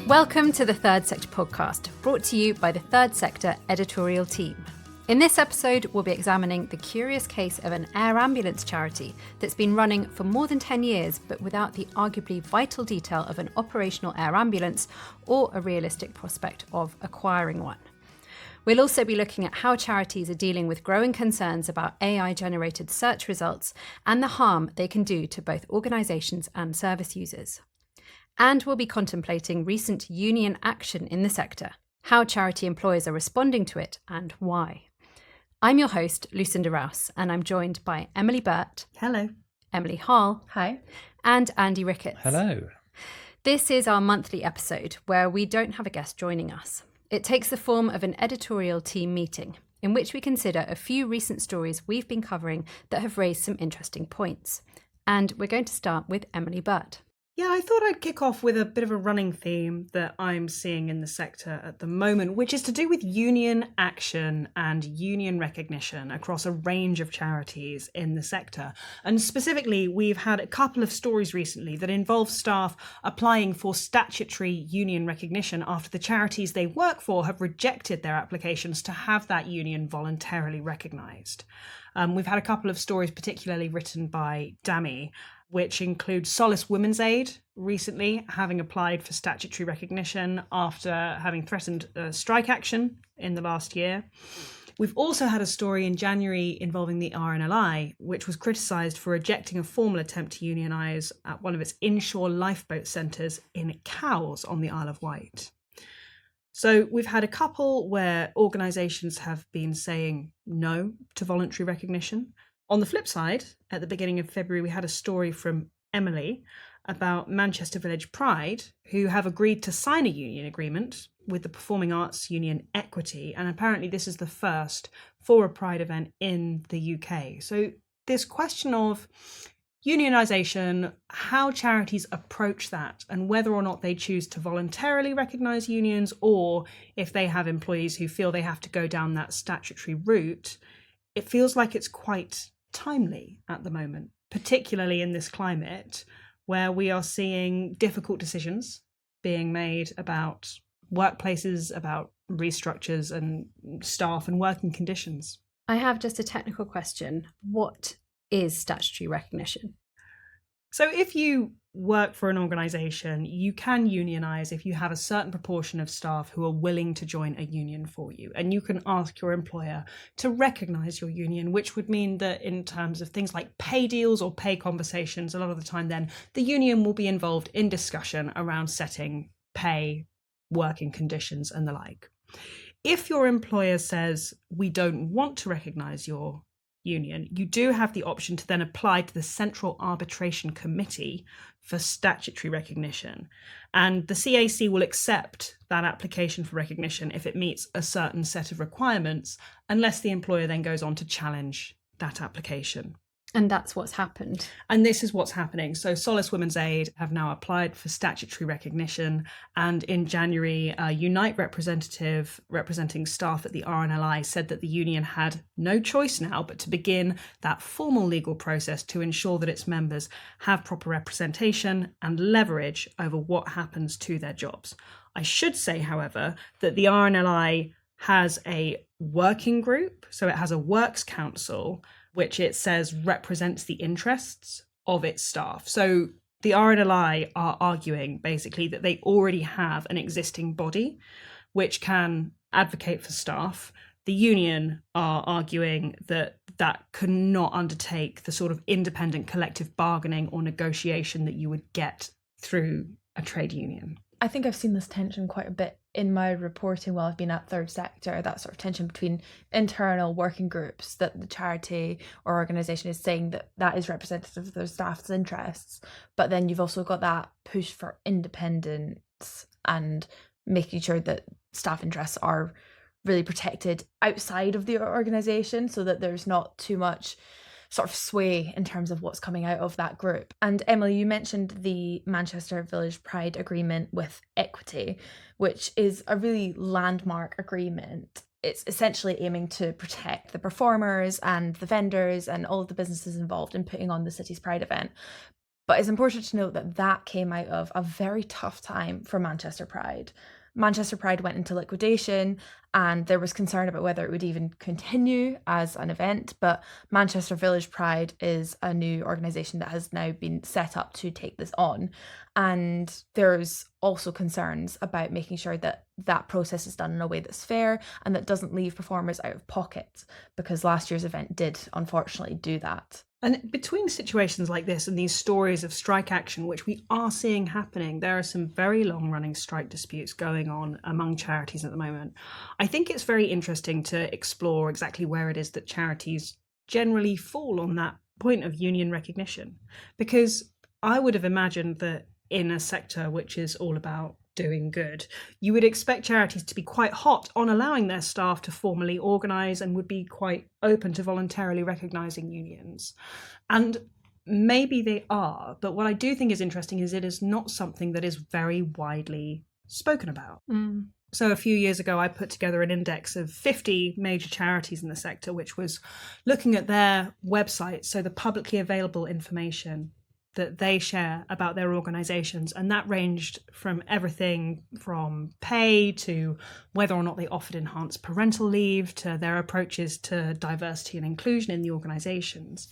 Welcome to the Third Sector podcast, brought to you by the Third Sector editorial team. In this episode, we'll be examining the curious case of an air ambulance charity that's been running for more than 10 years, but without the arguably vital detail of an operational air ambulance or a realistic prospect of acquiring one. We'll also be looking at how charities are dealing with growing concerns about AI-generated search results and the harm they can do to both organisations and service users. And we'll be contemplating recent union action in the sector, how charity employers are responding to it and why. I'm your host, Lucinda Rouse, and I'm joined by Emily Burt. Hello. Emily Harle. Hi. And Andy Ricketts. Hello. This is our monthly episode where we don't have a guest joining us. It takes the form of an editorial team meeting in which we consider a few recent stories we've been covering that have raised some interesting points. And we're going to start with Emily Burt. Yeah, I thought I'd kick off with a bit of a running theme that I'm seeing in the sector at the moment, which is to do with union action and union recognition across a range of charities in the sector. And specifically, we've had a couple of stories recently that involve staff applying for statutory union recognition after the charities they work for have rejected their applications to have that union voluntarily recognised. We've had a couple of stories particularly written by Dami, which include Solace Women's Aid recently having applied for statutory recognition after having threatened strike action in the last year. We've also had a story in January involving the RNLI, which was criticised for rejecting a formal attempt to unionise at one of its inshore lifeboat centres in Cowes on the Isle of Wight. So we've had a couple where organisations have been saying no to voluntary recognition. On the flip side, at the beginning of February, we had a story from Emily about Manchester Village Pride, who have agreed to sign a union agreement with the performing arts union Equity. And apparently this is the first for a Pride event in the UK. So this question of unionisation, how charities approach that, and whether or not they choose to voluntarily recognise unions, or if they have employees who feel they have to go down that statutory route, it feels like it's quite timely at the moment, particularly in this climate where we are seeing difficult decisions being made about workplaces, about restructures and staff and working conditions. I have just a technical question. What is statutory recognition? So if you work for an organisation, you can unionise if you have a certain proportion of staff who are willing to join a union for you. And you can ask your employer to recognise your union, which would mean that in terms of things like pay deals or pay conversations, a lot of the time then the union will be involved in discussion around setting pay, working conditions and the like. If your employer says, we don't want to recognise your union, you do have the option to then apply to the Central Arbitration Committee for statutory recognition. And the CAC will accept that application for recognition if it meets a certain set of requirements, unless the employer then goes on to challenge that application. And that's what's happened. And this is what's happening. So Solace Women's Aid have now applied for statutory recognition. And in January, a Unite representative representing staff at the RNLI said that the union had no choice now but to begin that formal legal process to ensure that its members have proper representation and leverage over what happens to their jobs. I should say, however, that the RNLI has a working group. So it has a works council, which it says represents the interests of its staff. So the RNLI are arguing basically that they already have an existing body which can advocate for staff. The union are arguing that that could not undertake the sort of independent collective bargaining or negotiation that you would get through a trade union. I think I've seen this tension quite a bit in my reporting while I've been at Third Sector, that sort of tension between internal working groups that the charity or organisation is saying that that is representative of their staff's interests. But then you've also got that push for independence and making sure that staff interests are really protected outside of the organisation so that there's not too much sort of sway in terms of what's coming out of that group. And Emily, you mentioned the Manchester Village Pride agreement with Equity, which is a really landmark agreement. It's essentially aiming to protect the performers and the vendors and all of the businesses involved in putting on the city's Pride event. But it's important to note that that came out of a very tough time for Manchester Pride. Manchester Pride went into liquidation, and there was concern about whether it would even continue as an event. But Manchester Village Pride is a new organisation that has now been set up to take this on. And there's also concerns about making sure that that process is done in a way that's fair and that doesn't leave performers out of pocket, because last year's event did unfortunately do that. And between situations like this and these stories of strike action, which we are seeing happening, there are some very long-running strike disputes going on among charities at the moment. I think it's very interesting to explore exactly where it is that charities generally fall on that point of union recognition. Because I would have imagined that in a sector which is all about doing good, you would expect charities to be quite hot on allowing their staff to formally organise and would be quite open to voluntarily recognising unions. And maybe they are, but what I do think is interesting is it is not something that is very widely spoken about. So a few years ago, I put together an index of 50 major charities in the sector, which was looking at their websites, so the publicly available information that they share about their organisations, and that ranged from everything from pay to whether or not they offered enhanced parental leave to their approaches to diversity and inclusion in the organisations.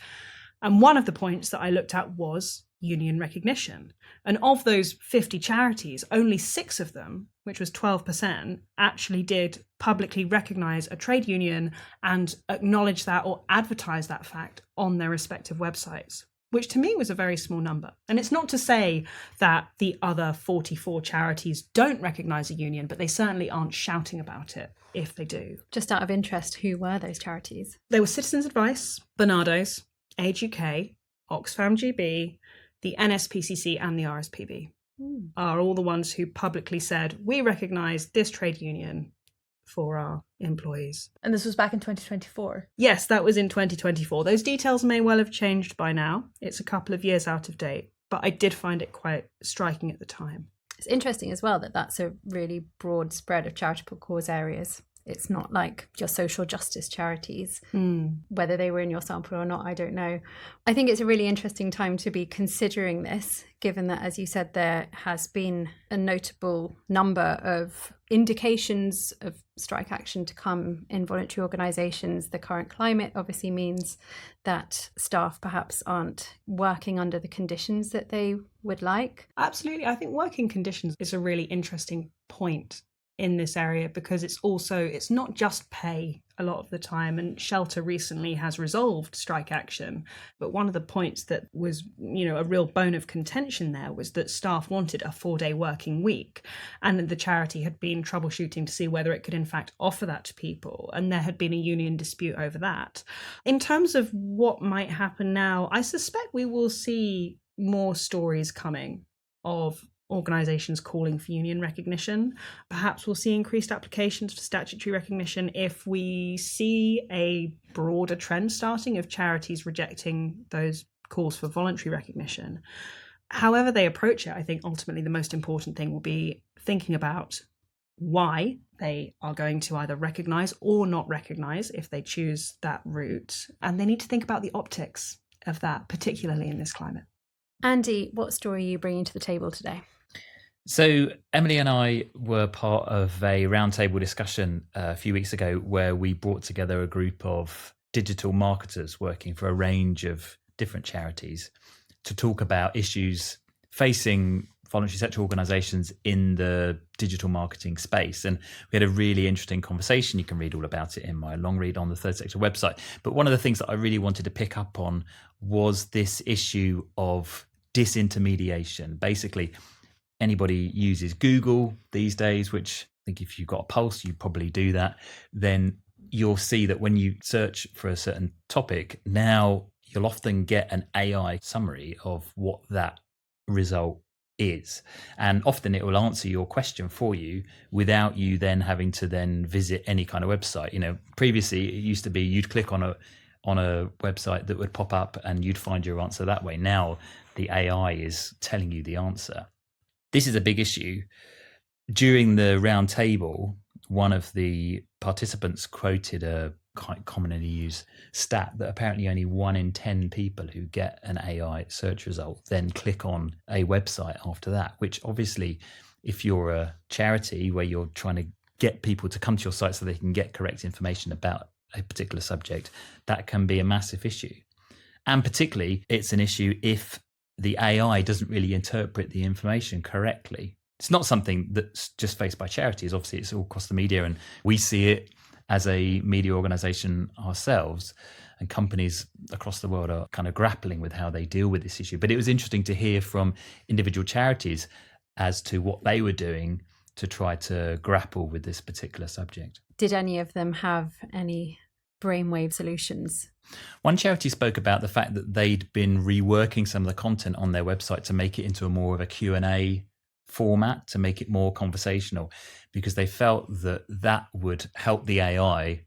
And one of the points that I looked at was union recognition. And of those 50 charities, only 6 of them, which was 12%, actually did publicly recognise a trade union and acknowledge that or advertise that fact on their respective websites, which to me was a very small number. And it's not to say that the other 44 charities don't recognise a union, but they certainly aren't shouting about it if they do. Just out of interest, who were those charities? They were Citizens Advice, Barnardo's, Age UK, Oxfam GB, the NSPCC and the RSPB are all the ones who publicly said, we recognise this trade union for our employees. And this was back in 2024? Yes, that was in 2024. Those details may well have changed by now. It's a couple of years out of date, but I did find it quite striking at the time. It's interesting as well that that's a really broad spread of charitable cause areas. It's not like just social justice charities. Whether they were in your sample or not, I don't know. I think it's a really interesting time to be considering this, given that, as you said, there has been a notable number of indications of strike action to come in voluntary organisations. The current climate obviously means that staff perhaps aren't working under the conditions that they would like. Absolutely. I think working conditions is a really interesting point in this area, because it's not just pay a lot of the time, and Shelter recently has resolved strike action, but one of the points that was a real bone of contention there was that staff wanted a 4-day working week, and the charity had been troubleshooting to see whether it could in fact offer that to people, and there had been a union dispute over that. In terms of what might happen now, I suspect we will see more stories coming of organisations calling for union recognition. Perhaps we'll see increased applications for statutory recognition if we see a broader trend starting of charities rejecting those calls for voluntary recognition. However they approach it, I think ultimately the most important thing will be thinking about why they are going to either recognise or not recognise if they choose that route. And they need to think about the optics of that, particularly in this climate. Andy, what story are you bringing to the table today? So Emily and I were part of a roundtable discussion a few weeks ago where we brought together a group of digital marketers working for a range of different charities to talk about issues facing voluntary sector organisations in the digital marketing space. And we had a really interesting conversation. You can read all about it in my long read on the Third Sector website. But one of the things that I really wanted to pick up on was this issue of disintermediation. Basically, anybody uses Google these days, which I think if you've got a pulse, you probably do that, then you'll see that when you search for a certain topic, now you'll often get an AI summary of what that result is. And often it will answer your question for you without you then having to then visit any kind of website. Previously it used to be you'd click on a website that would pop up and you'd find your answer that way. Now the AI is telling you the answer. This is a big issue. During the round table, one of the participants quoted a quite commonly used stat that apparently only 1 in 10 people who get an AI search result then click on a website after that, which obviously, if you're a charity where you're trying to get people to come to your site so they can get correct information about a particular subject, that can be a massive issue. And particularly, it's an issue if the AI doesn't really interpret the information correctly. It's not something that's just faced by charities. Obviously, it's all across the media, and we see it as a media organisation ourselves, and companies across the world are kind of grappling with how they deal with this issue. But it was interesting to hear from individual charities as to what they were doing to try to grapple with this particular subject. Did any of them have any brainwave solutions? One charity spoke about the fact that they'd been reworking some of the content on their website to make it into a more of a Q&A format, to make it more conversational, because they felt that that would help the AI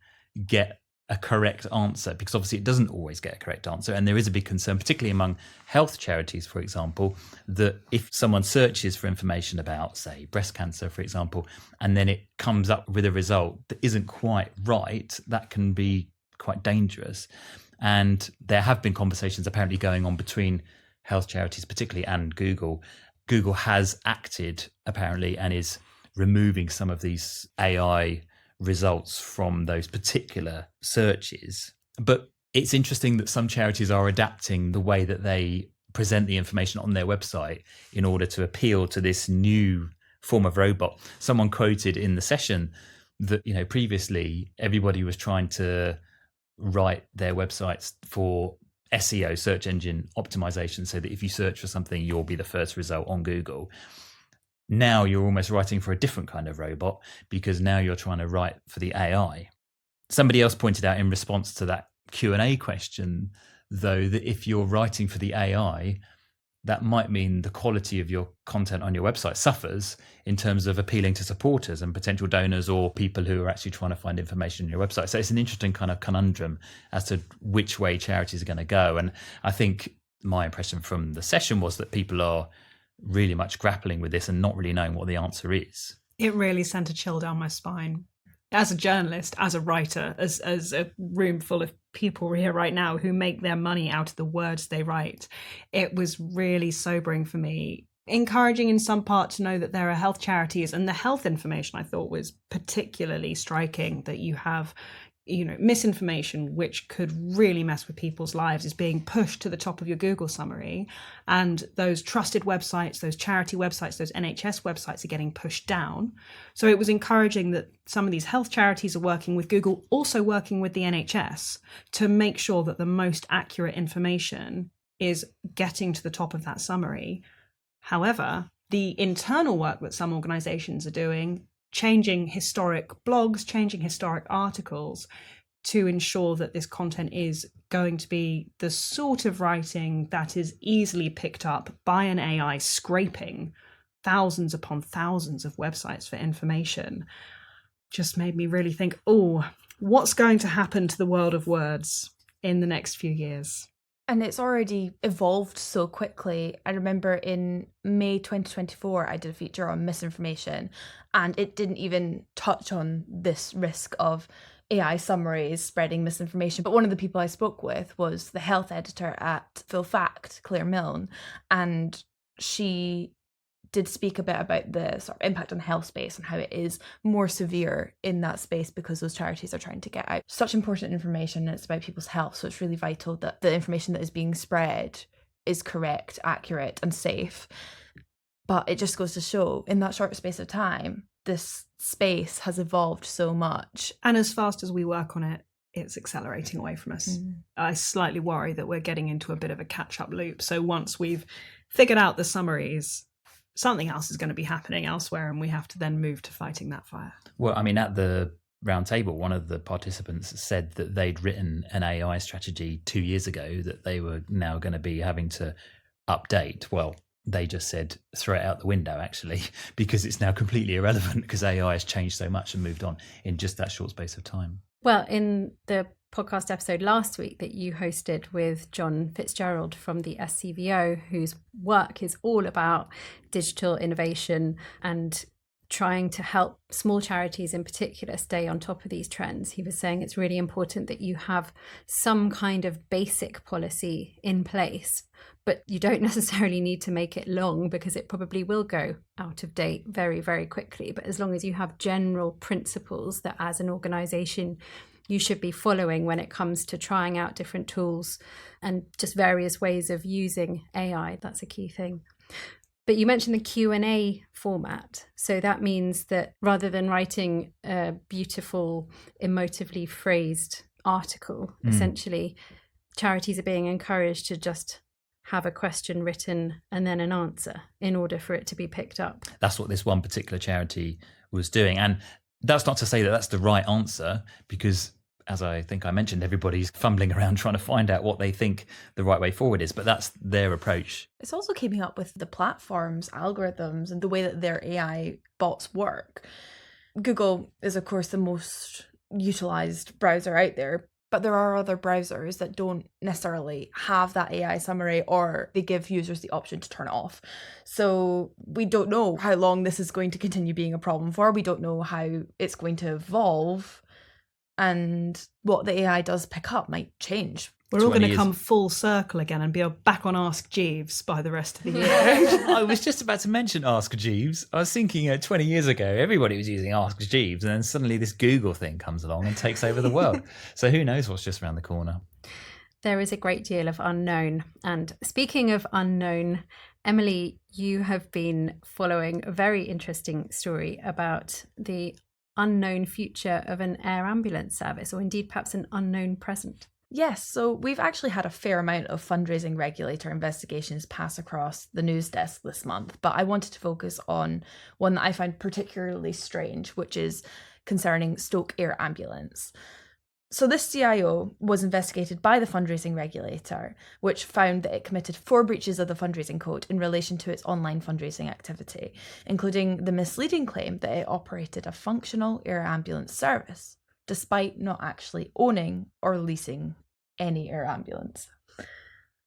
get a correct answer, because obviously it doesn't always get a correct answer. And there is a big concern, particularly among health charities, for example, that if someone searches for information about, say, breast cancer, for example, and then it comes up with a result that isn't quite right, that can be quite dangerous. And there have been conversations apparently going on between health charities particularly and Google. Google has acted apparently and is removing some of these AI results from those particular searches. But it's interesting that some charities are adapting the way that they present the information on their website in order to appeal to this new form of robot. Someone quoted in the session that, you know, previously everybody was trying to write their websites for SEO, search engine optimization, so that if you search for something, you'll be the first result on Google. Now you're almost writing for a different kind of robot, because now you're trying to write for the AI. Somebody else pointed out in response to that Q&A question, though, that if you're writing for the AI, that might mean the quality of your content on your website suffers in terms of appealing to supporters and potential donors or people who are actually trying to find information on your website. So it's an interesting kind of conundrum as to which way charities are going to go. And I think my impression from the session was that people are really much grappling with this and not really knowing what the answer is. It really sent a chill down my spine. As a journalist, as a writer, as a room full of people here right now who make their money out of the words they write, it was really sobering for me. Encouraging in some part to know that there are health charities, and the health information I thought was particularly striking, that you have, you know, misinformation which could really mess with people's lives is being pushed to the top of your Google summary, and those trusted websites, those charity websites, those NHS websites are getting pushed down. So it was encouraging that some of these health charities are working with Google, also working with the NHS to make sure that the most accurate information is getting to the top of that summary. However, the internal work that some organisations are doing, changing historic blogs, changing historic articles to ensure that this content is going to be the sort of writing that is easily picked up by an AI scraping thousands upon thousands of websites for information, just made me really think, oh, what's going to happen to the world of words in the next few years? And it's already evolved so quickly. I remember in May 2024, I did a feature on misinformation, and it didn't even touch on this risk of AI summaries spreading misinformation. But one of the people I spoke with was the health editor at Full Fact, Claire Milne, and she did speak a bit about the sort of impact on the health space and how it is more severe in that space because those charities are trying to get out such important information, and it's about people's health. So it's really vital that the information that is being spread is correct, accurate, and safe. But it just goes to show, in that short space of time, this space has evolved so much. And as fast as we work on it, it's accelerating away from us. I slightly worry that we're getting into a bit of a catch-up loop. So once we've figured out the summaries, something else is going to be happening elsewhere, and we have to then move to fighting that fire. Well, I mean, at the round table, one of the participants said that they'd written an AI strategy 2 years ago that they were now going to be having to update. Well, they just said throw it out the window, actually, because it's now completely irrelevant because AI has changed so much and moved on in just that short space of time. Well, in the podcast episode last week that you hosted with John Fitzgerald from the SCVO, whose work is all about digital innovation and trying to help small charities in particular stay on top of these trends. He was saying it's really important that you have some kind of basic policy in place, but you don't necessarily need to make it long because it probably will go out of date very, very quickly. But as long as you have general principles that as an organisation you should be following when it comes to trying out different tools and just various ways of using AI, that's a key thing. But you mentioned the Q&A format. So that means that rather than writing a beautiful, emotively phrased article, essentially, charities are being encouraged to just have a question written and then an answer in order for it to be picked up. That's what this one particular charity was doing. And that's not to say that that's the right answer, because as I think I mentioned, everybody's fumbling around trying to find out what they think the right way forward is, but that's their approach. It's also keeping up with the platform's algorithms and the way that their AI bots work. Google is, of course, the most utilised browser out there, but there are other browsers that don't necessarily have that AI summary, or they give users the option to turn it off. So we don't know how long this is going to continue being a problem for. We don't know how it's going to evolve. And what the AI does pick up might change. We're all going to come full circle again and be back on Ask Jeeves by the rest of the year. I was just about to mention Ask Jeeves. I was thinking 20 years ago, everybody was using Ask Jeeves, and then suddenly this Google thing comes along and takes over the world. So who knows what's just around the corner. There is a great deal of unknown. And speaking of unknown, Emily, you have been following a very interesting story about the unknown future of an air ambulance service, or indeed perhaps an unknown present. Yes, so we've actually had a fair amount of fundraising regulator investigations pass across the news desk this month, but I wanted to focus on one that I find particularly strange, which is concerning Stoke Air Ambulance. So this CIO was investigated by the fundraising regulator, which found that it committed 4 breaches of the fundraising code in relation to its online fundraising activity, including the misleading claim that it operated a functional air ambulance service, despite not actually owning or leasing any air ambulance.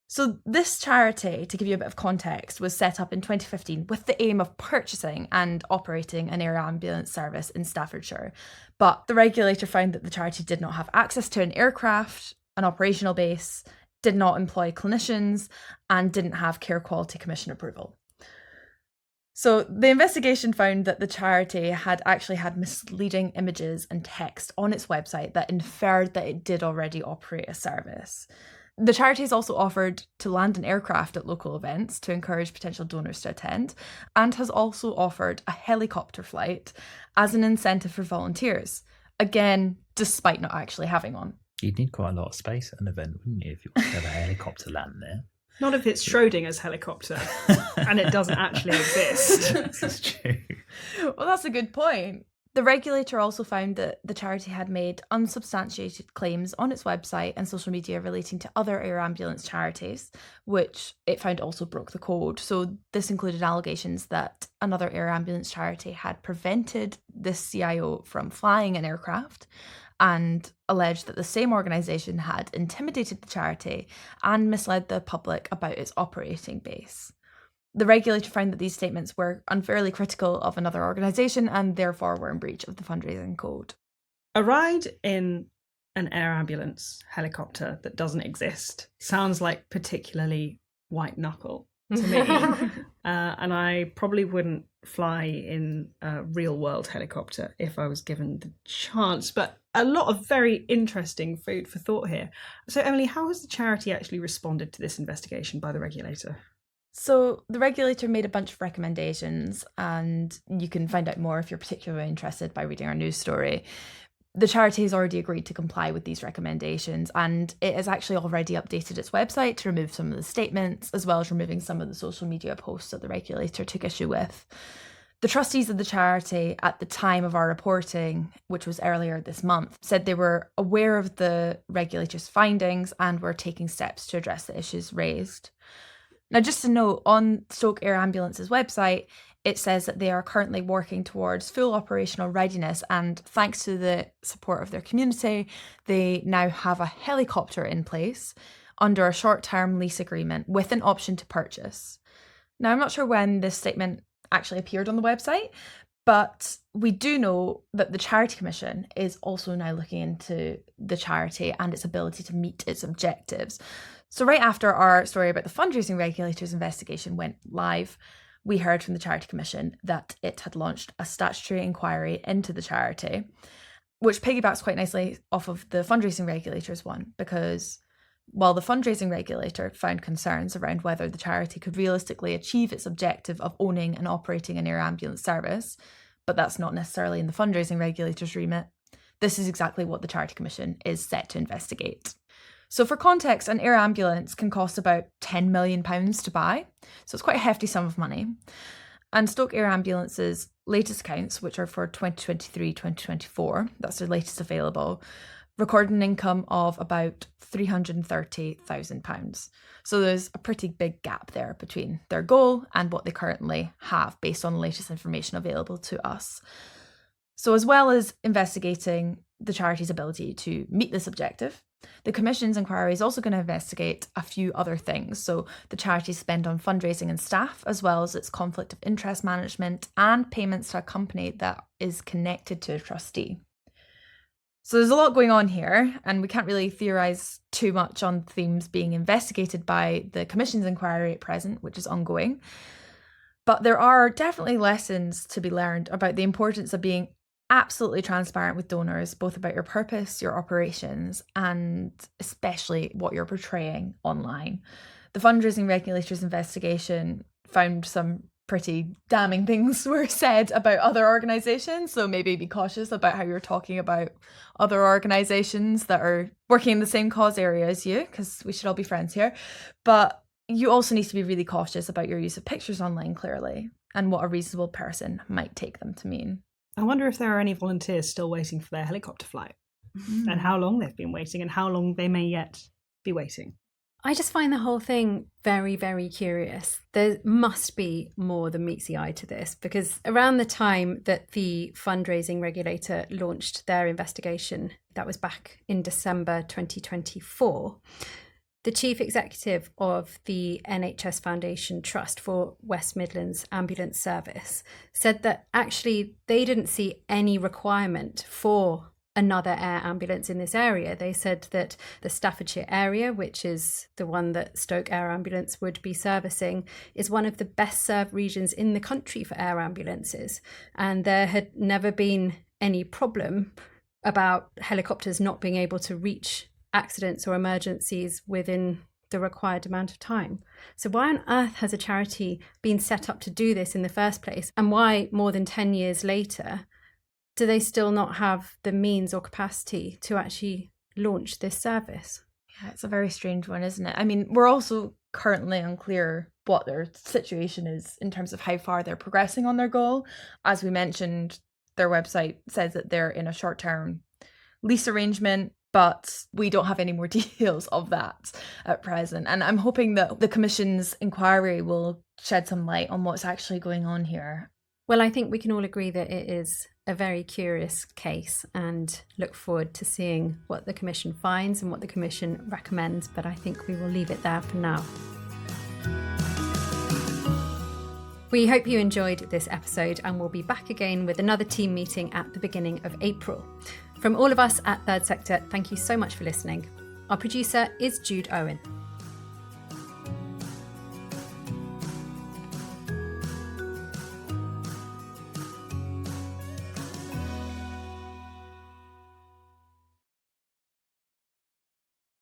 So this charity, to give you a bit of context, was set up in 2015 with the aim of purchasing and operating an air ambulance service in Staffordshire. But the regulator found that the charity did not have access to an aircraft, an operational base, did not employ clinicians, and didn't have Care Quality Commission approval. So the investigation found that the charity had actually had misleading images and text on its website that inferred that it did already operate a service. The charity has also offered to land an aircraft at local events to encourage potential donors to attend, and has also offered a helicopter flight as an incentive for volunteers, again, despite not actually having one. You'd need quite a lot of space at an event, wouldn't you, if you wanted to have a helicopter land there? Not if it's Schrödinger's helicopter and it doesn't actually exist. This is true. Well, that's a good point. The regulator also found that the charity had made unsubstantiated claims on its website and social media relating to other air ambulance charities, which it found also broke the code. So this included allegations that another air ambulance charity had prevented this CIO from flying an aircraft, and alleged that the same organisation had intimidated the charity and misled the public about its operating base. The regulator found that these statements were unfairly critical of another organisation and therefore were in breach of the fundraising code. A ride in an air ambulance helicopter that doesn't exist sounds like particularly white knuckle to me. And I probably wouldn't fly in a real world helicopter if I was given the chance. But a lot of very interesting food for thought here. So, Emily, how has the charity actually responded to this investigation by the regulator? So the regulator made a bunch of recommendations, and you can find out more if you're particularly interested by reading our news story. The charity has already agreed to comply with these recommendations, and it has actually already updated its website to remove some of the statements, as well as removing some of the social media posts that the regulator took issue with. The trustees of the charity at the time of our reporting, which was earlier this month, said they were aware of the regulator's findings and were taking steps to address the issues raised. Now, just to note, on Stoke Air Ambulance's website, it says that they are currently working towards full operational readiness, and thanks to the support of their community, they now have a helicopter in place under a short-term lease agreement with an option to purchase. Now, I'm not sure when this statement actually appeared on the website, But we do know that the Charity Commission is also now looking into the charity and its ability to meet its objectives. So right after our story about the fundraising regulator's investigation went live, we heard from the Charity Commission that it had launched a statutory inquiry into the charity, which piggybacks quite nicely off of the fundraising regulator's one, because while the fundraising regulator found concerns around whether the charity could realistically achieve its objective of owning and operating an air ambulance service, but that's not necessarily in the fundraising regulator's remit, this is exactly what the Charity Commission is set to investigate. So for context, an air ambulance can cost about £10 million to buy, so it's quite a hefty sum of money. And Stoke Air Ambulance's latest accounts, which are for 2023-2024, that's their latest available, recorded an income of about £330,000. So there's a pretty big gap there between their goal and what they currently have based on the latest information available to us. So as well as investigating the charity's ability to meet this objective, the Commission's inquiry is also going to investigate a few other things. So the charity's spend on fundraising and staff, as well as its conflict of interest management and payments to a company that is connected to a trustee. So there's a lot going on here, and we can't really theorise too much on themes being investigated by the Commission's inquiry at present, which is ongoing. But there are definitely lessons to be learned about the importance of being absolutely transparent with donors, both about your purpose, your operations, and especially what you're portraying online. The fundraising regulator's investigation found some pretty damning things were said about other organisations, so maybe be cautious about how you're talking about other organisations that are working in the same cause area as you, because we should all be friends here. But you also need to be really cautious about your use of pictures online, clearly, and what a reasonable person might take them to mean. I wonder if there are any volunteers still waiting for their helicopter flight, and how long they've been waiting, and how long they may yet be waiting. I just find the whole thing very, very curious. There must be more than meets the eye to this, because around the time that the fundraising regulator launched their investigation, that was back in December 2024, the chief executive of the NHS Foundation Trust for West Midlands Ambulance Service said that actually they didn't see any requirement for another air ambulance in this area. They said that the Staffordshire area, which is the one that Stoke Air Ambulance would be servicing, is one of the best served regions in the country for air ambulances. And there had never been any problem about helicopters not being able to reach accidents or emergencies within the required amount of time. So why on earth has a charity been set up to do this in the first place? And why, more than 10 years later, do they still not have the means or capacity to actually launch this service? Yeah, it's a very strange one, isn't it? I mean, we're also currently unclear what their situation is in terms of how far they're progressing on their goal. As we mentioned, their website says that they're in a short-term lease arrangement, but we don't have any more details of that at present. And I'm hoping that the Commission's inquiry will shed some light on what's actually going on here. Well, I think we can all agree that it is a very curious case and look forward to seeing what the Commission finds and what the Commission recommends, but I think we will leave it there for now. We hope you enjoyed this episode, and we'll be back again with another team meeting at the beginning of April. From all of us at Third Sector, thank you so much for listening. Our producer is Jude Owen.